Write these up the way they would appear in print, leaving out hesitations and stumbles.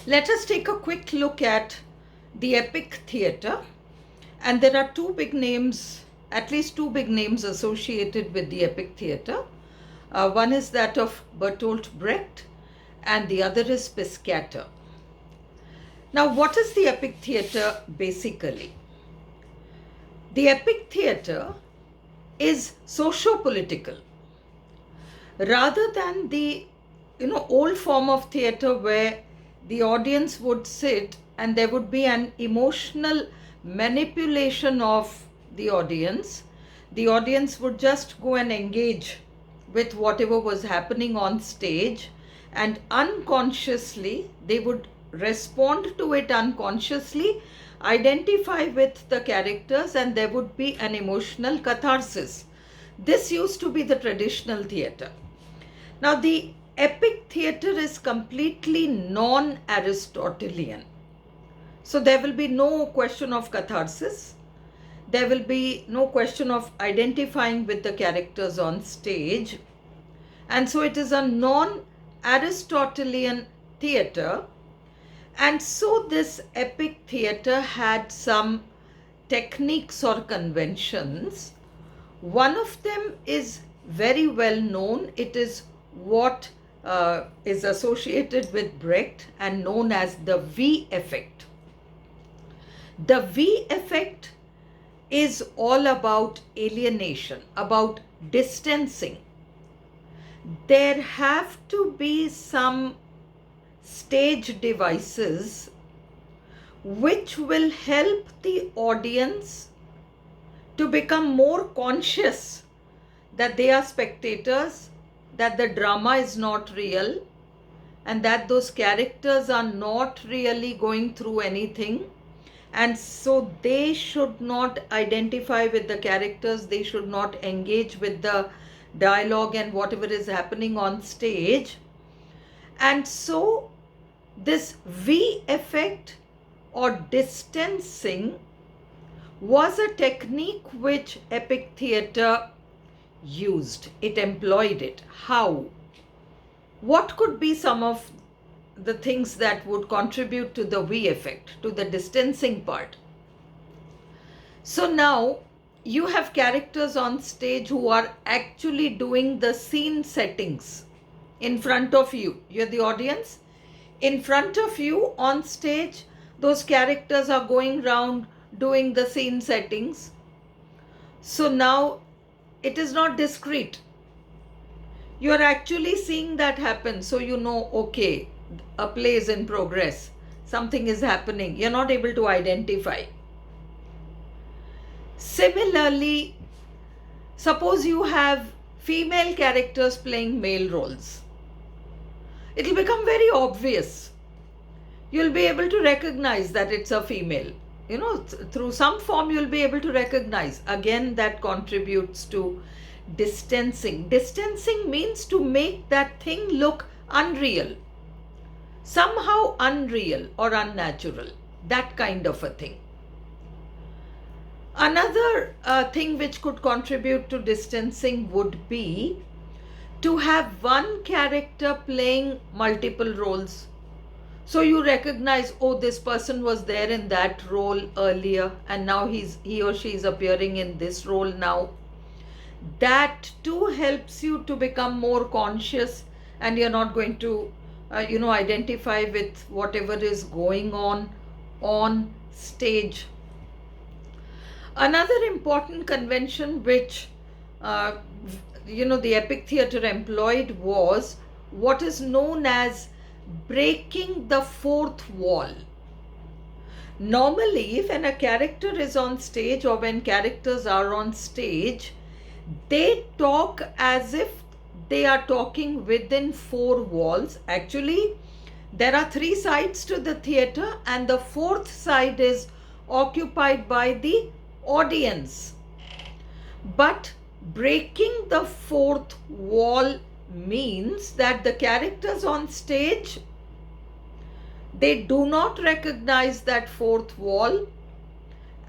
Let us take a quick look at the Epic Theatre. And there are two big names, at least two big names associated with the Epic Theatre. One is that of Bertolt Brecht and the other is Piscator. Now, what is the Epic Theatre basically? The Epic Theatre is socio-political rather than the old form of theatre where the audience would sit and there would be an emotional manipulation of the audience. The audience would just go and engage with whatever was happening on stage, and unconsciously they would respond to it unconsciously, identify with the characters, and there would be an emotional catharsis. This used to be the traditional theatre. Now, the Epic Theatre is completely non-Aristotelian. So there will be no question of catharsis. There will be no question of identifying with the characters on stage. And so it is a non-Aristotelian theatre. And so this Epic Theatre had some techniques or conventions. One of them is very well known. It is what is associated with Brecht and known as the V effect. The V effect is all about alienation, about distancing. There have to be some stage devices which will help the audience to become more conscious that they are spectators, that the drama is not real, and that those characters are not really going through anything. And so they should not identify with the characters, they should not engage with the dialogue and whatever is happening on stage. And so this V effect or distancing was a technique which Epic Theatre used. It employed it. How? What could be some of the things that would contribute to the V effect, to the distancing part? So now you have characters on stage who are actually doing the scene settings in front of you. You're the audience. In front of you on stage, those characters are going round doing the scene settings. So now it is not discrete. You are actually seeing that happen. So you know, okay, a play is in progress. Something is happening. You're not able to identify. Similarly, suppose you have female characters playing male roles. It will become very obvious. You'll be able to recognize that it's a female. Through some form you'll be able to recognize. Again, that contributes to distancing. Distancing means to make that thing look unreal, somehow unreal or unnatural, that kind of a thing. Another thing which could contribute to distancing would be to have one character playing multiple roles. So you recognize, oh, this person was there in that role earlier and now he or she is appearing in this role now. That too helps you to become more conscious, and you're not going to identify with whatever is going on stage. Another important convention which the Epic Theatre employed was what is known as breaking the fourth wall. Normally, when a character is on stage or when characters are on stage, they talk as if they are talking within four walls. Actually, there are three sides to the theatre and the fourth side is occupied by the audience. But breaking the fourth wall means that the characters on stage, they do not recognize that fourth wall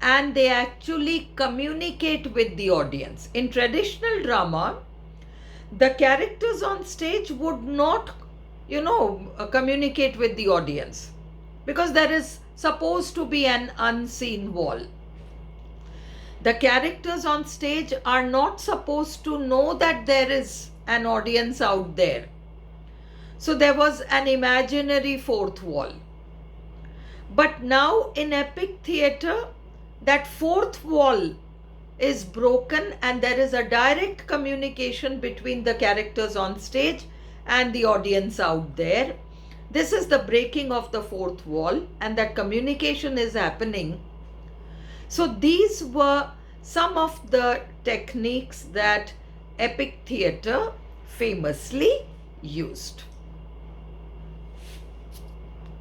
and they actually communicate with the audience. In traditional drama, the characters on stage would not, communicate with the audience. because there is supposed to be an unseen wall. The characters on stage are not supposed to know that there is an audience out there. So there was an imaginary fourth wall. But now in epic theatre, that fourth wall is broken and there is a direct communication between the characters on stage and the audience out there. This is the breaking of the fourth wall, and that communication is happening. So these were some of the techniques that epic theatre famously used.